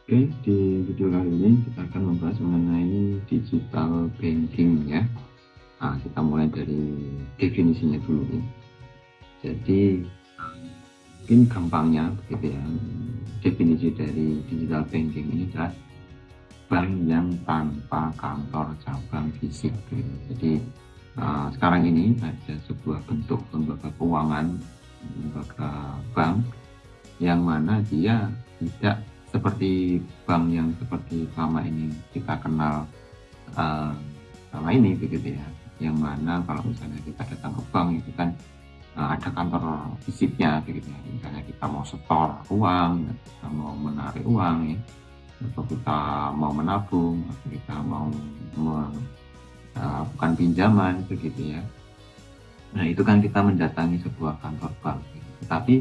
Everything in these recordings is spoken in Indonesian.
Oke, di video kali ini kita akan membahas mengenai digital banking ya. Nah, kita mulai dari definisinya dulu nih. Jadi mungkin gampangnya begitu ya. Definisi dari digital banking ini adalah bank yang tanpa kantor cabang fisik. Gitu. Jadi sekarang ini ada sebuah bentuk lembaga keuangan, lembaga bank yang mana dia tidak seperti bank yang seperti selama ini kita kenal selama ini begitu ya, yang mana kalau misalnya kita datang ke bank itu kan ada kantor fisiknya begitu ya, misalnya kita mau setor uang, kita mau menarik uang ya, atau kita mau menabung, atau kita mau melakukan pinjaman begitu ya. Nah itu kan kita mendatangi sebuah kantor bank gitu. Tetapi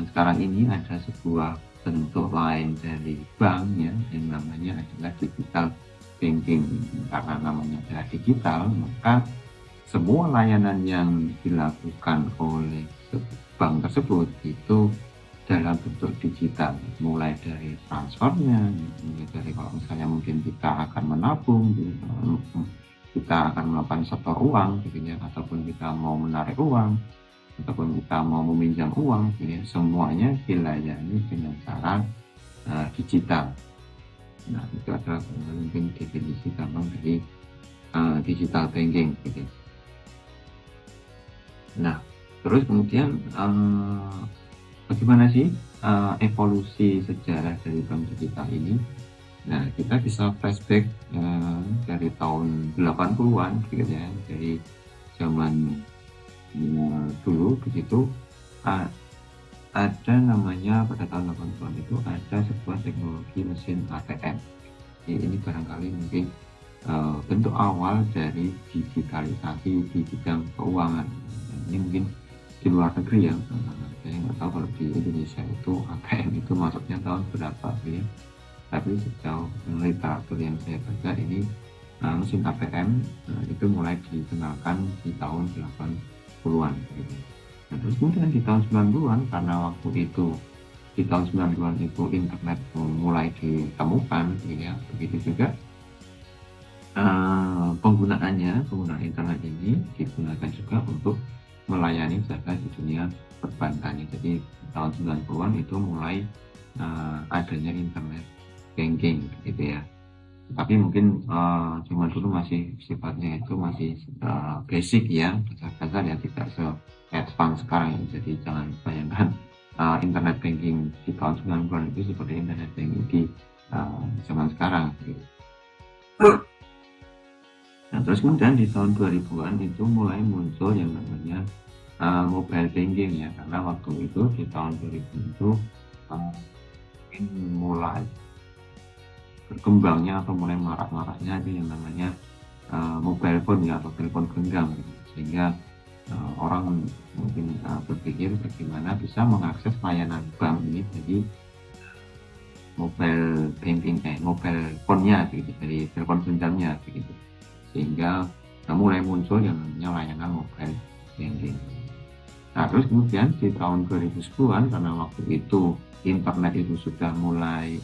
sekarang ini ada sebuah bentuk lain dari bank ya, yang namanya adalah digital banking. Karena namanya adalah digital, maka semua layanan yang dilakukan oleh bank tersebut itu dalam bentuk digital, mulai dari transfernya, mulai dari kalau misalnya mungkin kita akan menabung, kita akan melakukan setor uang gitu ya, ataupun kita mau menarik uang, ataupun kita mau meminjam uang gitu ya, semuanya dilayani dengan cara digital. Nah itu adalah mungkin definisi gampang dari digital banking gitu. Nah terus kemudian bagaimana sih evolusi sejarah dari bank digital ini? Nah, kita bisa flashback dari tahun 80-an gitu ya, dari zaman dulu begitu ada namanya pada tahun 80-an itu ada sebuah teknologi mesin ATM. Ini barangkali mungkin bentuk awal dari digitalisasi di bidang keuangan. Ini mungkin di luar negeri ya, saya nggak tahu kalau di Indonesia itu ATM itu masuknya tahun berapa ya. Tapi sejauh literatur yang saya baca ini mesin ATM itu mulai dikenalkan di tahun 80-an gitu. Nah, terus kemudian di tahun 90-an karena waktu itu di tahun 90-an itu internet mulai ditemukan gitu ya. Begitu juga penggunaan internet ini digunakan juga untuk melayani jasa di dunia perbankan. Jadi tahun 90-an itu mulai adanya internet banking gitu ya. Tapi mungkin zaman dulu masih sifatnya itu masih basic ya, dasar-dasar ya, tidak se-advance sekarang ya. Jadi jangan bayangkan internet banking di tahun 90-an itu seperti internet banking di zaman sekarang gitu. Nah terus kemudian di tahun 2000-an itu mulai muncul yang namanya mobile banking ya, karena waktu itu di tahun 2000 itu mungkin mulai berkembangnya atau mulai marak-maraknya itu yang namanya mobile phone ya, atau telepon genggam gitu. Sehingga orang mungkin berpikir bagaimana bisa mengakses layanan bank ini dari mobile banking mobile phone-nya begitu, dari telepon genggamnya begitu. Sehingga mulai muncul yang namanya layanan mobile banking. Nah terus kemudian di tahun 2010-an karena waktu itu internet itu sudah mulai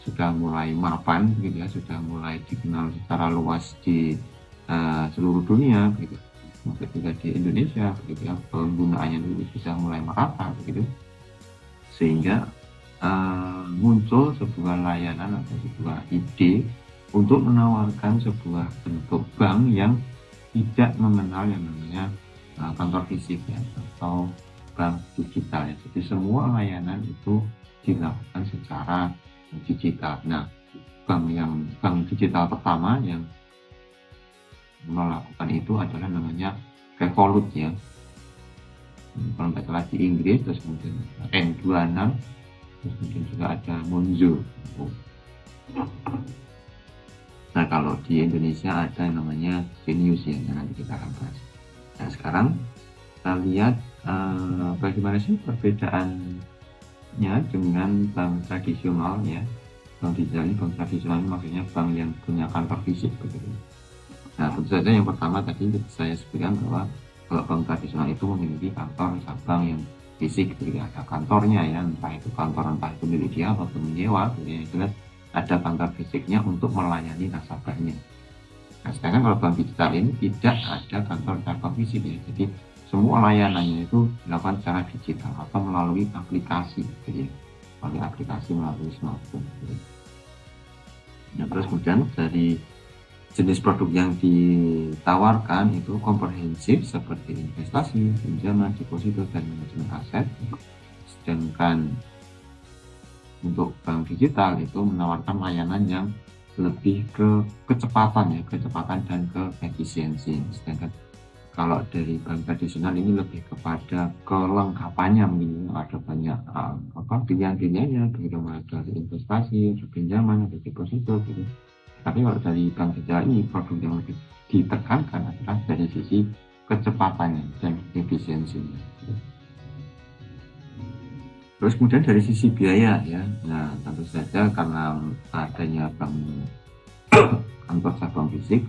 sudah mulai mapan gitu ya, sudah mulai dikenal secara luas di seluruh dunia gitu, maksud juga di Indonesia begitu ya, penggunaannya itu sudah mulai merata begitu, sehingga muncul sebuah layanan atau sebuah ide untuk menawarkan sebuah bentuk bank yang tidak mengenal yang namanya kantor fisik ya, atau bank digital ya. Jadi semua layanan itu dilakukan secara digital. Nah, bank digital pertama yang melakukan itu adalah namanya Revolut ya. Kalau nggak salah di Inggris, terus kemudian N26, terus kemudian juga ada Monzo. Nah, kalau di Indonesia ada yang namanya Genius ya, yang nanti kita akan bahas. Nah, sekarang kita lihat bagaimana sih perbedaannya dengan bank tradisional ya. Bank digital ini, bank tradisional ini maksudnya bank yang punya kantor fisik begitu. Nah tentu saja yang pertama tadi saya sebutkan bahwa kalau bank tradisional itu memiliki kantor cabang yang fisik, gitu ya, ada kantornya ya, entah itu kantor, entah itu milik dia ataupun menyewa, gitu ya, jelas ada kantor fisiknya untuk melayani nasabahnya. Nah, sedangkan kalau bank digital ini tidak ada kantor cabang fisik ya, jadi semua layanannya itu dilakukan secara digital atau melalui aplikasi, gitu ya, melalui aplikasi, melalui smartphone. Gitu. Nah, terus kemudian dari jenis produk yang ditawarkan itu komprehensif seperti investasi, pinjaman, deposito, dan manajemen aset. Sedangkan untuk bank digital itu menawarkan layanan yang lebih ke kecepatan ya, kecepatan dan ke efisiensi. Sedangkan kalau dari bank tradisional ini lebih kepada kelengkapannya, mungkin ada banyak pilihan-pilihannya, mulai dari investasi, ada pinjaman, ada deposito gitu. Tapi kalau dari bank digital ini produk yang lebih ditekankan adalah dari sisi kecepatannya dan efisiensinya. Terus kemudian dari sisi biaya ya, nah tentu saja karena adanya kantor cabang fisik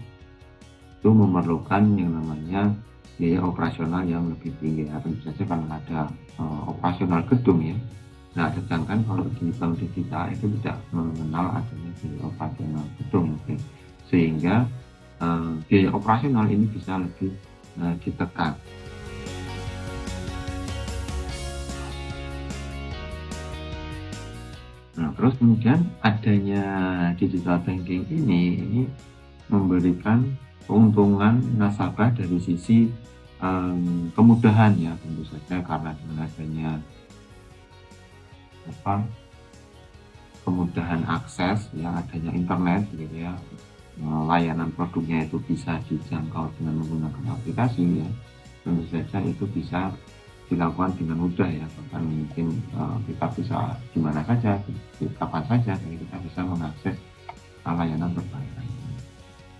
itu memerlukan yang namanya biaya operasional yang lebih tinggi ya, tentu saja karena ada operasional gedung ya. Nah, sedangkan kalau di bank digital itu tidak mengenal adanya biaya operasional gedung, okay. Sehingga biaya operasional ini bisa lebih ditekan. Nah, terus kemudian adanya digital banking ini memberikan keuntungan nasabah dari sisi kemudahan ya, tentu saja karena dengan adanya kemudahan akses ya, adanya internet gitu ya, layanan produknya itu bisa dijangkau dengan menggunakan aplikasi ya, tentu saja itu bisa dilakukan dengan mudah ya, bahkan mungkin kita bisa di mana saja, di kapan saja, jadi kita bisa mengakses layanan perbankan.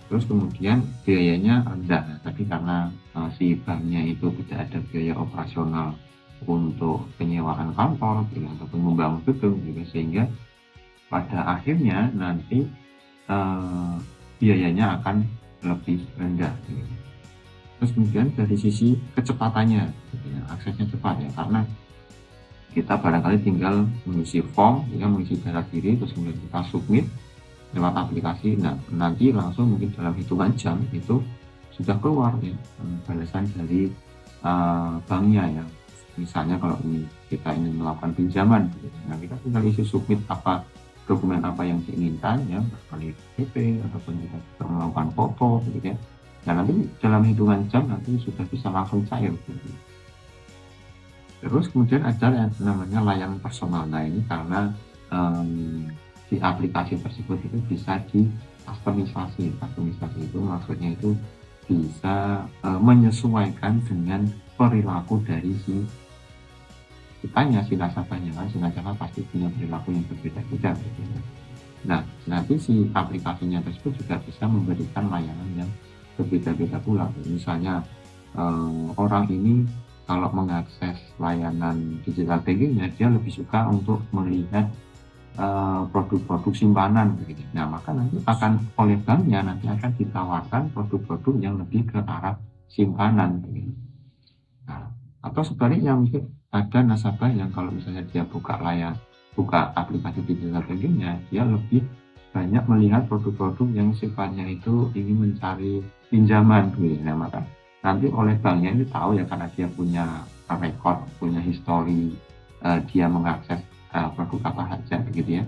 Terus kemudian biayanya rendah, tapi karena si banknya itu tidak ada biaya operasional untuk penyewaan kantor gitu, ataupun membangun gedung gitu, sehingga pada akhirnya nanti biayanya akan lebih rendah gitu. Terus kemudian dari sisi kecepatannya gitu ya, aksesnya cepat ya, karena kita barangkali tinggal mengisi form ya, mengisi data diri, terus kemudian kita submit lewat aplikasi. Nah, nanti langsung mungkin dalam hitungan jam itu sudah keluar ya balasan dari banknya ya. Misalnya kalau kita ingin melakukan pinjaman gitu, nah kita tinggal isi submit apa dokumen apa yang diinginkan ya, kali KTP ataupun kita bisa melakukan foto gitu ya. Nah, nanti dalam hitungan jam nanti sudah bisa langsung cair gitu. Terus kemudian ada yang namanya layanan personal. Nah, ini karena di aplikasi tersebut itu bisa di customisasi. Customisasi itu maksudnya itu bisa menyesuaikan dengan perilaku dari si kitanya, si nasabahnya kan. Si nasabah pasti punya perilaku yang berbeda-beda gitu. Nah, nanti si aplikasinya tersebut juga bisa memberikan layanan yang berbeda-beda pula. Misalnya orang ini kalau mengakses layanan digital bankingnya, dia lebih suka untuk melihat produk-produk simpanan begitu. Nah, maka nanti akan oleh banknya nanti akan ditawarkan produk-produk yang lebih ke arah simpanan begitu. Nah, atau sebaliknya mungkin ada nasabah yang kalau misalnya dia buka aplikasi digital bankingnya, dia lebih banyak melihat produk-produk yang sifatnya itu ingin mencari pinjaman gitu. Nah, maka nanti oleh banknya ini tahu ya, karena dia punya record, punya histori dia mengakses produk apa saja begitu ya,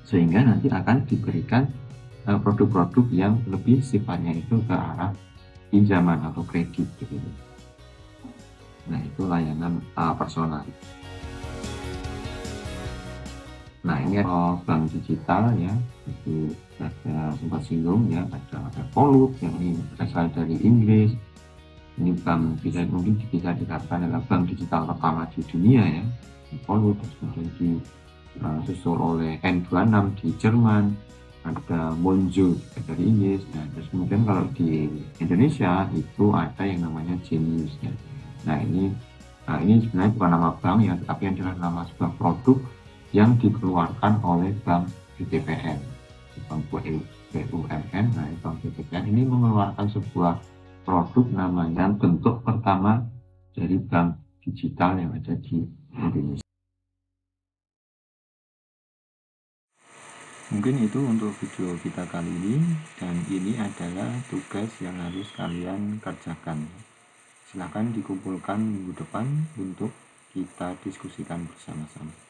sehingga nanti akan diberikan produk-produk yang lebih sifatnya itu ke arah pinjaman atau kredit begitu. Nah, itu layanan personal. Nah, ini bank digital ya, itu ada sempat singgung ya, ada Revolut yang ini berasal dari Inggris. Ini bank mungkin bisa dikatakan adalah bank digital pertama di dunia ya, Revolut. Kemudian disusul oleh N26 di Jerman, ada Monzo dari Inggris. Nah, terus kemudian kalau di Indonesia itu ada yang namanya Genius ya. Nah, ini sebenarnya bukan nama bank ya, tetapi adalah nama sebuah produk yang dikeluarkan oleh Bank BTPN, Bank BUMN. Nah, Bank BTPN ini mengeluarkan sebuah produk namanya bentuk pertama dari bank digital yang ada di Indonesia. Mungkin itu untuk video kita kali ini, dan ini adalah tugas yang harus kalian kerjakan. Silahkan dikumpulkan minggu depan untuk kita diskusikan bersama-sama.